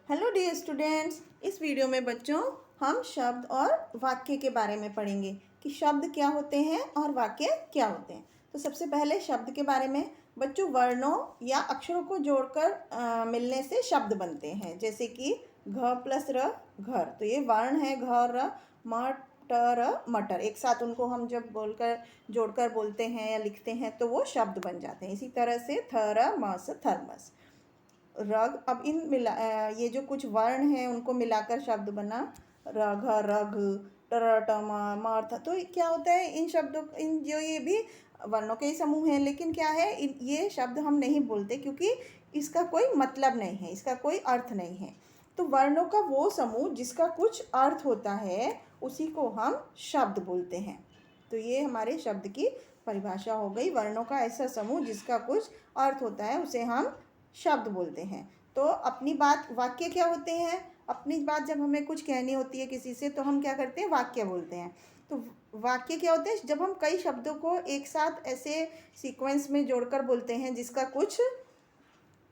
Hello dear students, इस video में बच्चों हम शब्द और वाक्य के बारे में पढ़ेंगे कि शब्द क्या होते हैं और वाक्य क्या होते हैं। तो सबसे पहले शब्द के बारे में बच्चों, वर्णों या अक्षरों को जोड़कर मिलने से शब्द बनते हैं। जैसे कि घ प्लस र, घर। तो ये वर्ण है घ र, मटर मटर। एक साथ उनको हम जब बोलकर जोड़कर बोलते हैं या लिखते हैं तो वो शब्द बन जाते हैं। इसी तरह से थर मस, थर्मस। रग, अब ये जो कुछ वर्ण हैं उनको मिलाकर शब्द बना रघ, रघ, टम, मर्थ। तो क्या होता है, इन शब्दों इन जो ये भी वर्णों के ही समूह हैं, लेकिन क्या है, ये शब्द हम नहीं बोलते क्योंकि इसका कोई मतलब नहीं है, इसका कोई अर्थ नहीं है। तो वर्णों का वो समूह जिसका कुछ अर्थ होता है उसी को हम शब्द बोलते हैं। तो ये हमारे शब्द की परिभाषा हो गई। वर्णों का ऐसा समूह जिसका कुछ अर्थ होता है उसे हम शब्द बोलते हैं। तो अपनी बात, वाक्य क्या होते हैं? अपनी बात जब हमें कुछ कहनी होती है किसी से तो हम क्या करते हैं, वाक्य बोलते हैं। तो वाक्य क्या होते हैं, जब हम कई शब्दों को एक साथ ऐसे सीक्वेंस में जोड़कर बोलते हैं जिसका कुछ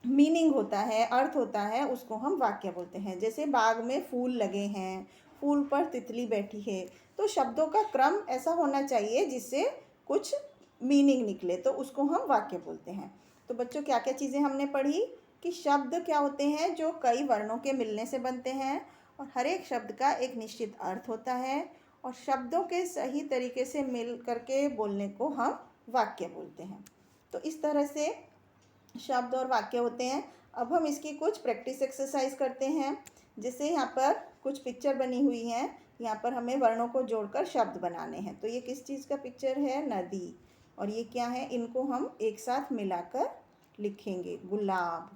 मीनिंग होता है, अर्थ होता है, उसको हम वाक्य बोलते हैं। जैसे बाग में फूल लगे हैं, फूल पर तितली बैठी है। तो शब्दों का क्रम ऐसा होना चाहिए जिससे कुछ मीनिंग निकले, तो उसको हम वाक्य बोलते हैं। तो बच्चों, क्या क्या चीज़ें हमने पढ़ी कि शब्द क्या होते हैं जो कई वर्णों के मिलने से बनते हैं और हर एक शब्द का एक निश्चित अर्थ होता है, और शब्दों के सही तरीके से मिल करके बोलने को हम वाक्य बोलते हैं। तो इस तरह से शब्द और वाक्य होते हैं। अब हम इसकी कुछ प्रैक्टिस एक्सरसाइज करते हैं। जैसे यहाँ पर कुछ पिक्चर बनी हुई हैं, यहाँ पर हमें वर्णों को जोड़कर शब्द बनाने हैं। तो ये किस चीज़ का पिक्चर है? नदी। और ये क्या है? इनको हम एक साथ मिलाकर लिखेंगे, गुलाब।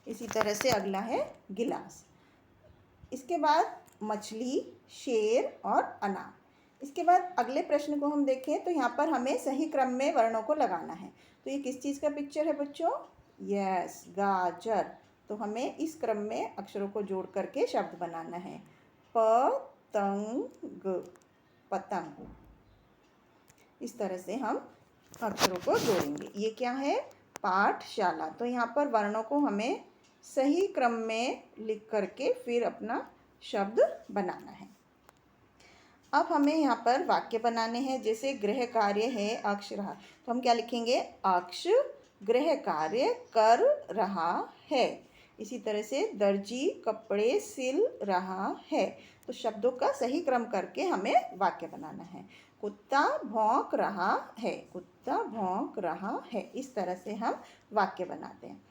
इसी तरह से अगला है गिलास। इसके बाद मछली, शेर और अनार। इसके बाद अगले प्रश्न को हम देखें तो यहाँ पर हमें सही क्रम में वर्णों को लगाना है। तो ये किस चीज़ का पिक्चर है बच्चों? यस, गाजर। तो हमें इस क्रम में अक्षरों को जोड़ करके शब्द बनाना है। पतंग, पतंग। इस तरह से हम अक्षरों को जोड़ेंगे। ये क्या है? पाठशाला। तो यहाँ पर वर्णों को हमें सही क्रम में लिख करके फिर अपना शब्द बनाना है। अब हमें यहाँ पर वाक्य बनाने हैं। जैसे गृह कार्य है अक्ष रहा, तो हम क्या लिखेंगे? अक्ष गृह कार्य कर रहा है। इसी तरह से दर्जी कपड़े सिल रहा है। तो शब्दों का सही क्रम करके हमें वाक्य बनाना है। कुत्ता भौंक रहा है, कुत्ता भौंक रहा है। इस तरह से हम वाक्य बनाते हैं।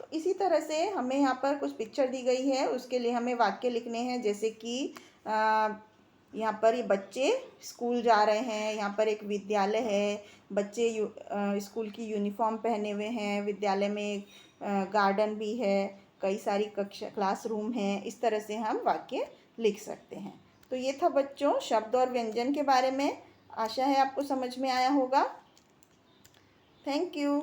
तो इसी तरह से हमें यहाँ पर कुछ पिक्चर दी गई है, उसके लिए हमें वाक्य लिखने हैं। जैसे कि यहाँ पर ये बच्चे स्कूल जा रहे हैं, यहाँ पर एक विद्यालय है, बच्चे स्कूल की यूनिफॉर्म पहने हुए हैं, विद्यालय में गार्डन भी है, कई सारी कक्षा क्लासरूम हैं। इस तरह से हम वाक्य लिख सकते हैं। तो ये था बच्चों शब्द और व्यंजन के बारे में। आशा है आपको समझ में आया होगा। Thank you.